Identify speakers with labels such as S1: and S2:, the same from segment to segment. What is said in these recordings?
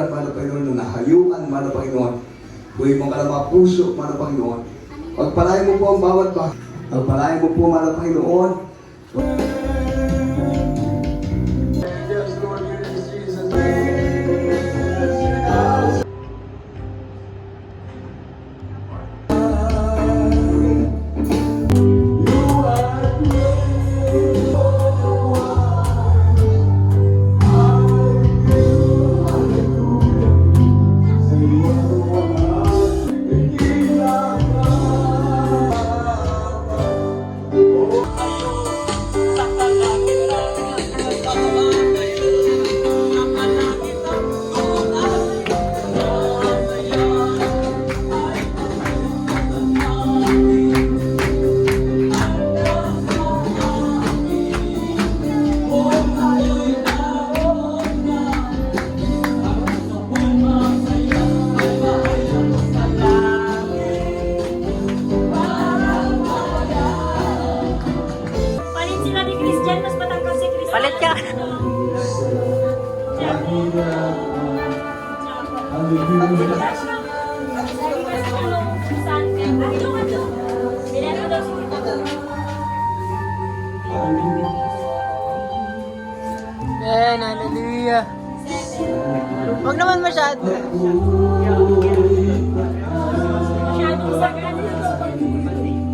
S1: sugat, Mana Panginoon, na nahayukan, Mana Panginoon. Buhay mo ka ng mga puso, Mana Panginoon. Pagpalain mo po ang bawat bahay. Pagpalain mo po, Mana Panginoon. Yes, Lord, in Jesus' name.
S2: Palit ka.
S3: Amen, hallelujah. Huwag naman masyado.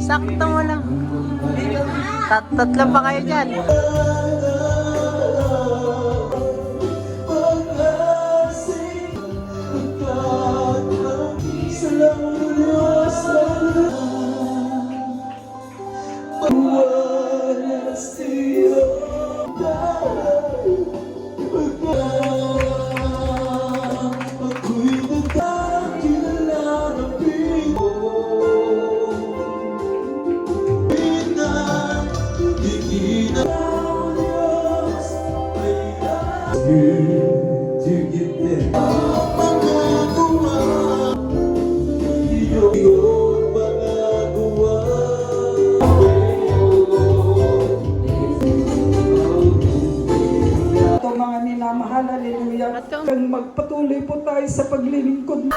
S3: Sakto mo lang. Tatlo pa kayo dyan.
S4: Mga minamahal, hallelujah. Magpatuloy po tayo sa paglilingkod.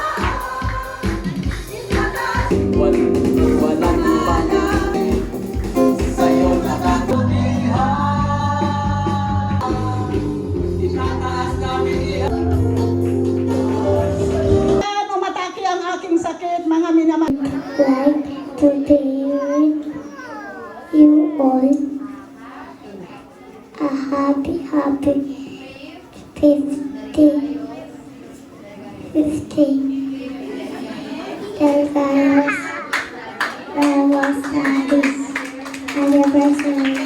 S4: Umatake ang aking sakit, mga minamahal.
S5: Like to bid you all a happy 50 Anniversary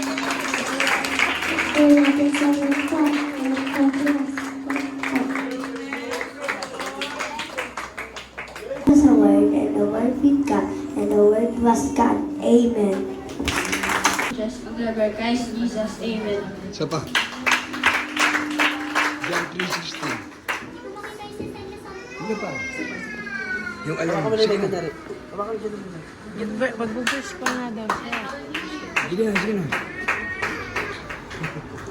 S5: was a word, and the word with God, and the word was God. Amen.
S6: Just of Christ Jesus. Amen.
S1: Isa pa. John 3:16. Ano pa? Yung alam. Sige na.
S3: Mag-boost pa nga daw siya.
S1: Sige na, sige na.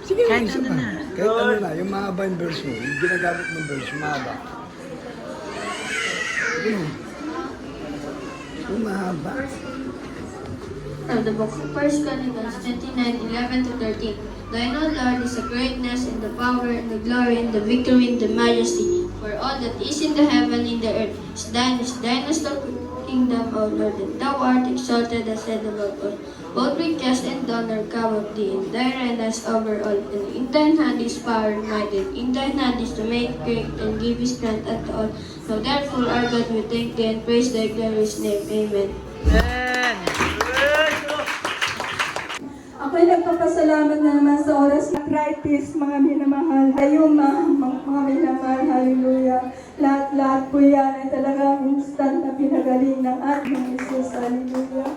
S1: Sige na,
S3: Kahit
S1: isa
S3: ano
S1: pa.
S3: na.
S1: Kahit ano na, yung mahaba yung verse mo. Yung ginagamit mong verse, yung mahaba. Sige na. Yung mahaba.
S6: From the book of 1 Chronicles 29:11-13. Thy know, Lord, is the greatness and the power and the glory and the victory and the majesty. For all that is in the heaven and the earth is thine is the kingdom, O Lord, and thou art exalted as head above all. Both riches and honor come of thee, and thy reigns over all. And in thine hand is power and might, and in thine hand is to make great and give strength unto all. Now therefore, our God, we thank thee and praise thy glorious name. Amen.
S3: Amen.
S4: Ako'y nagpapasalamat na naman sa oras na arthritis, mga minamahal. Kayo, mga minamahal, hallelujah. Lahat po yan ay talagang instant na pinagaling ng ating Jesus, hallelujah.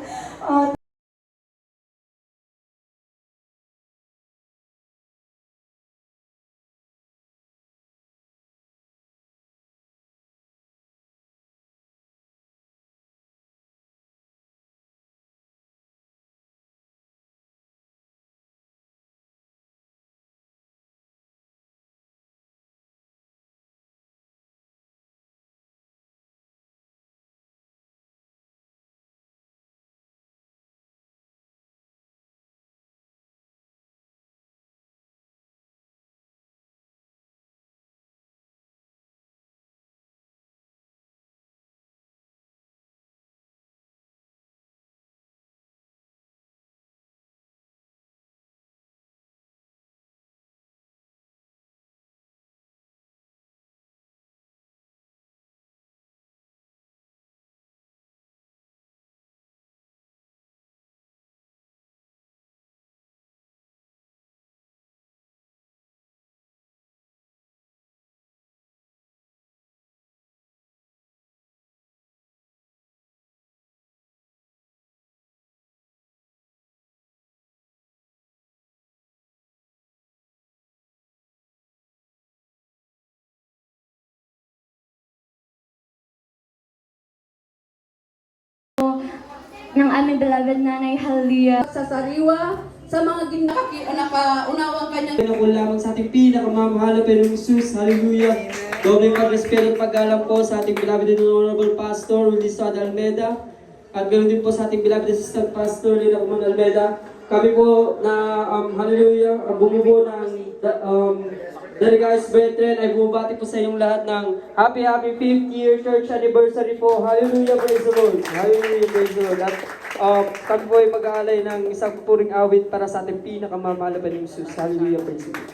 S5: ng aming beloved nanay. Hallelujah.
S2: Sa sariwa, sa mga nakaunawang kanyang
S7: Pinakul lamang sa ating pinakamamahal na Panginoong Jesus. Hallelujah. Dobleng pagrespeto at paggalang po sa ating beloved and honorable Pastor Willie Sada Almeida. At ganoon din po sa ating beloved assistant pastor Lina Kuman Almeida. Kami po na hallelujah, bumubuo ng Guys Brethren, ay bumabati po sa inyong lahat ng happy 5th year church anniversary po. Hallelujah, praise the Lord. Hallelujah, praise the Lord. At kami po ay mag-aalay ng isang pupuring awit para sa ating pinakamamahal na Panginoong Jesus. Hallelujah, praise the Lord.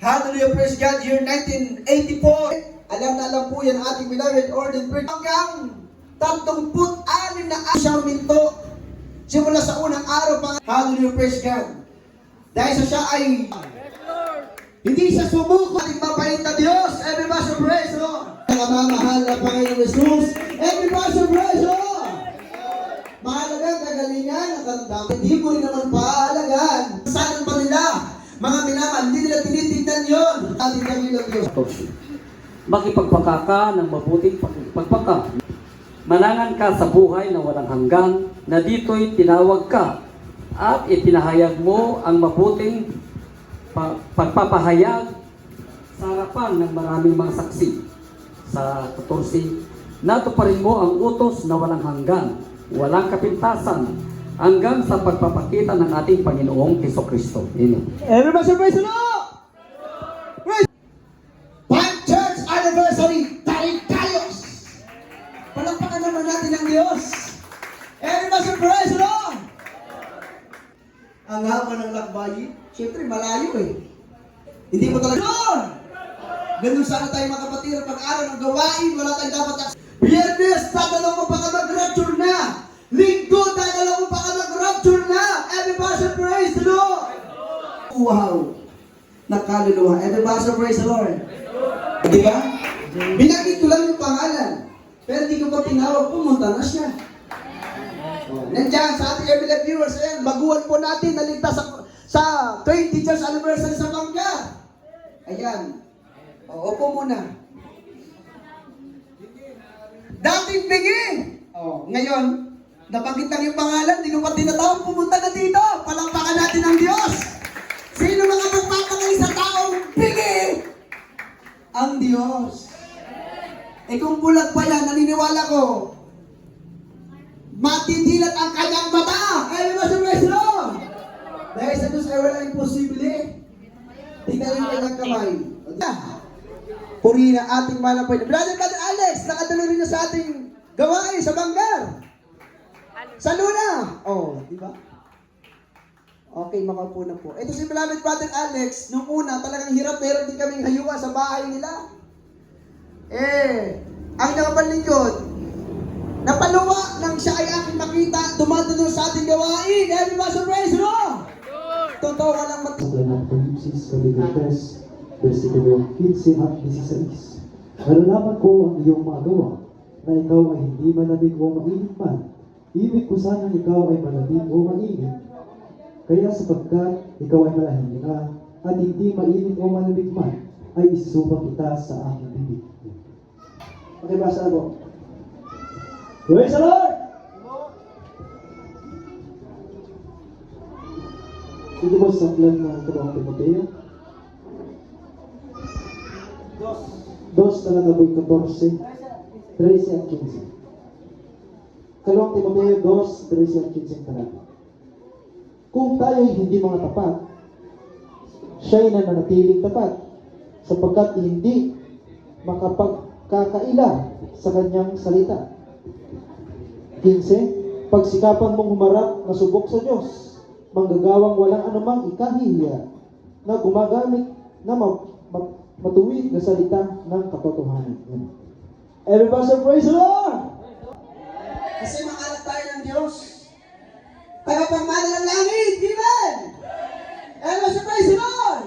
S1: Hallelujah, praise God, year 1984. Alam na alam po yan ating beloved ordained priest. Hanggang 36 na siyang minto. Simula sa unang araw pa. Hallelujah, praise God. Dahil sa siya ay hindi siya sumuko. Ating mapait na Diyos. Everybody praise the Lord. Nakamamahal na Panginoon Jesus. Everybody praise the Lord. Mahalaga ang kagalingan, ang karamdaman. Hindi mo rin naman paalagaan. Saan pa nila? Mga minamahal, hindi nila tinitignan yun. Ating kamilang Diyos.
S8: Makipagpaka ng mabuting pagpaka. Manangan ka sa buhay na walang hanggan, na dito'y tinawag ka at ipinahayag mo ang mabuting pagpapahayag sa harapan ng maraming mga saksi. Sa 14, natuparin mo ang utos na walang hanggan, walang kapintasan, hanggang sa pagpapakita ng ating Panginoong Hesukristo. Amen.
S1: Everybody praise the Lord! Praise! Pan Church Anniversary, Tarikayos! Palakpakan naman natin ang Diyos! Everybody praise the Lord! Ang haba ng lakbayin, siyempre malayo eh. Hindi mo talaga doon! Ganun sana tayo mga kapatid, pag-araw ng gawain, wala tayong dapat Biyernes, dadalaw mo pa ka mag-rapture na! Linggo, dadalaw mo pa ka mag-rapture na! Everybody praise the Lord! Wow! Nakaluluwa. Everybody praise the Lord! Di ba? Binanggit ko lang yung pangalan. Pero di ko pa tinawag, pumunta na siya. Nandiyan sa ating MLF viewers, ayan, baguhan po natin, naligtas sa 20 years anniversary sa Bangka. Ayan. Opo muna. Dating bigin. Ngayon, nabanggit lang yung pangalan, di ko pa tinatawag, pumunta na dito. Palakpakan natin ang Diyos. Sino mga magpapakali sa taong bigin? Ang Diyos. Kung bulag pa yan, naniniwala ko, matidilat ang kanyang mata. Kaya naman sa Preso. Dahil sa Diyos ay walang imposible. Tingnan yung kanyang kamay. Purihin ang ating malapay. Brother Alex, nakadalo rin na sa ating gawain sa Banggar. Sa Luna. Di ba? Okay, makaupo na po. Ito si beloved Brother Alex, nung una, talagang hirap na hirap din kaming hayuka sa bahay nila. Ang nakapanlingkod, napaluwa nang siya ay aking makita, dumadalo sa ating gawain. Everybody praise the Lord! Totoo walang
S9: Apocalipsis capítulo 3, versikulo 15 at 16. Nalalaman ko ang iyong mga gawa, na ikaw ay hindi malamig o mainit man. Ibig ko sanang ikaw ay malamig o mainit. Kaya sapagkat ikaw ay malahimik na, at hindi mainit o malamig man, ay isusubang kita sa aking bibig. Okay, basa mo. Praise the Lord! Ito mo sa plan ng Kalawang Timoteo? Dos talagaboy 14, 13 at 15. Kalawang Timoteo 2, 13 at 15 talaga. Kung tayo'y hindi mga tapat, siya'y nananatiling tapat, sapagkat hindi makapagkakaila sa kanyang salita. 15. Pagsikapan mong humarap na subok sa Diyos, manggagawang walang anumang ikahihiya, na gumagamit na matuwid na salita ng katotohanan. Everybody say praise the Lord!
S1: Kasi makalat tayo ng Diyos. Tagapagmana ng langit. Amen! Everybody say praise the Lord!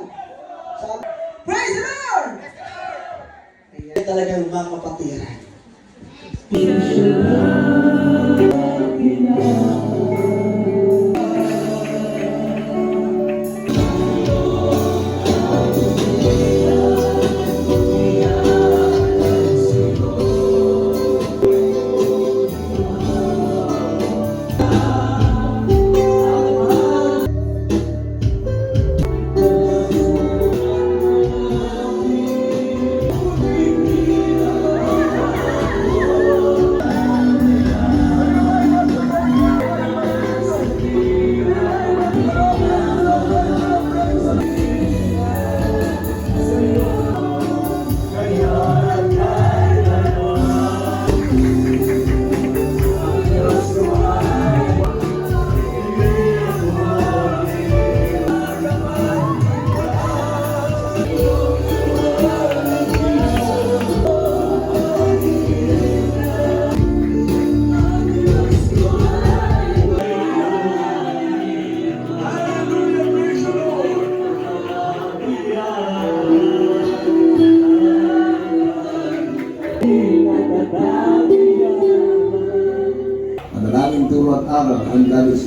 S1: Praise the Lord! Ayan talagang mga kapatiran.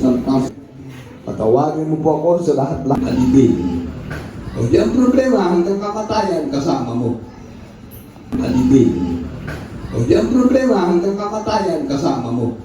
S10: assistant pastor. Patawagin mo po ako sa lahat-lahat alibin. O di ang problema, hanggang kamatayan kasama mo. Alibin. O di ang problema, hanggang kamatayan kasama mo.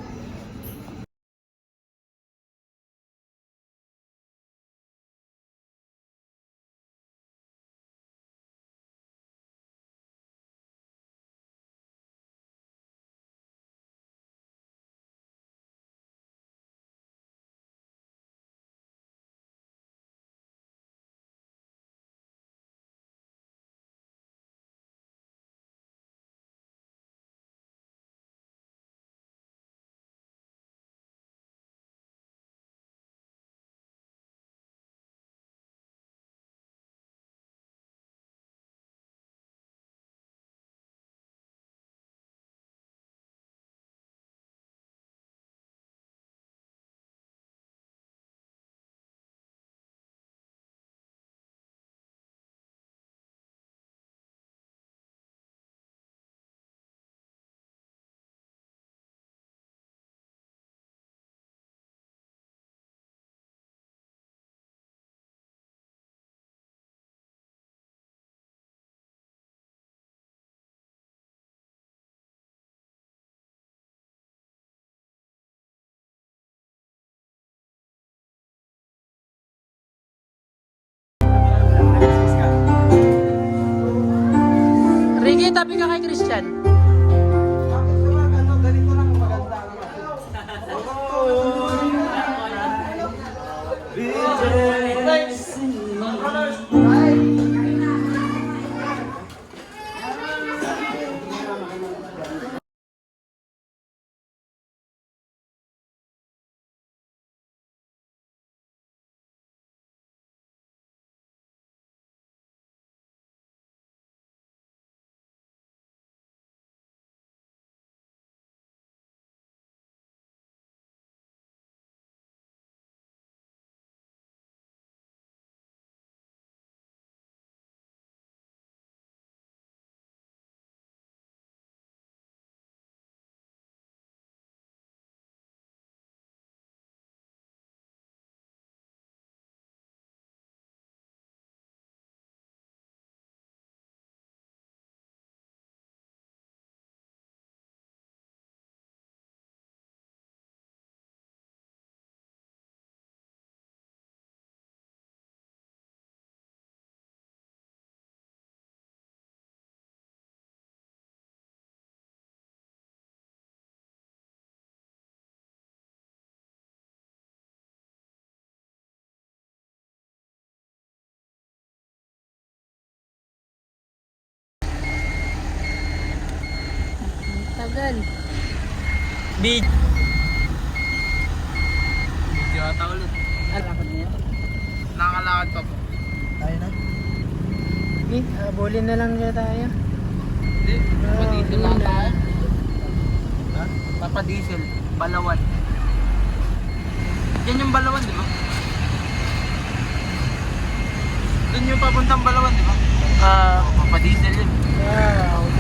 S3: Ricky, tabi ka kay Christian. Tagal. Video ata ulit. Alakad niya? Nakakalakad pa po.
S1: Tayo na.
S3: Bulin na lang siya tayo.
S7: Hindi, papadiesel lang tayo. Ha? Papadiesel, Balawan. Yan yung Balawan, di ba? Doon yung papuntang Balawan, di ba? Papadiesel yun.
S3: Wow.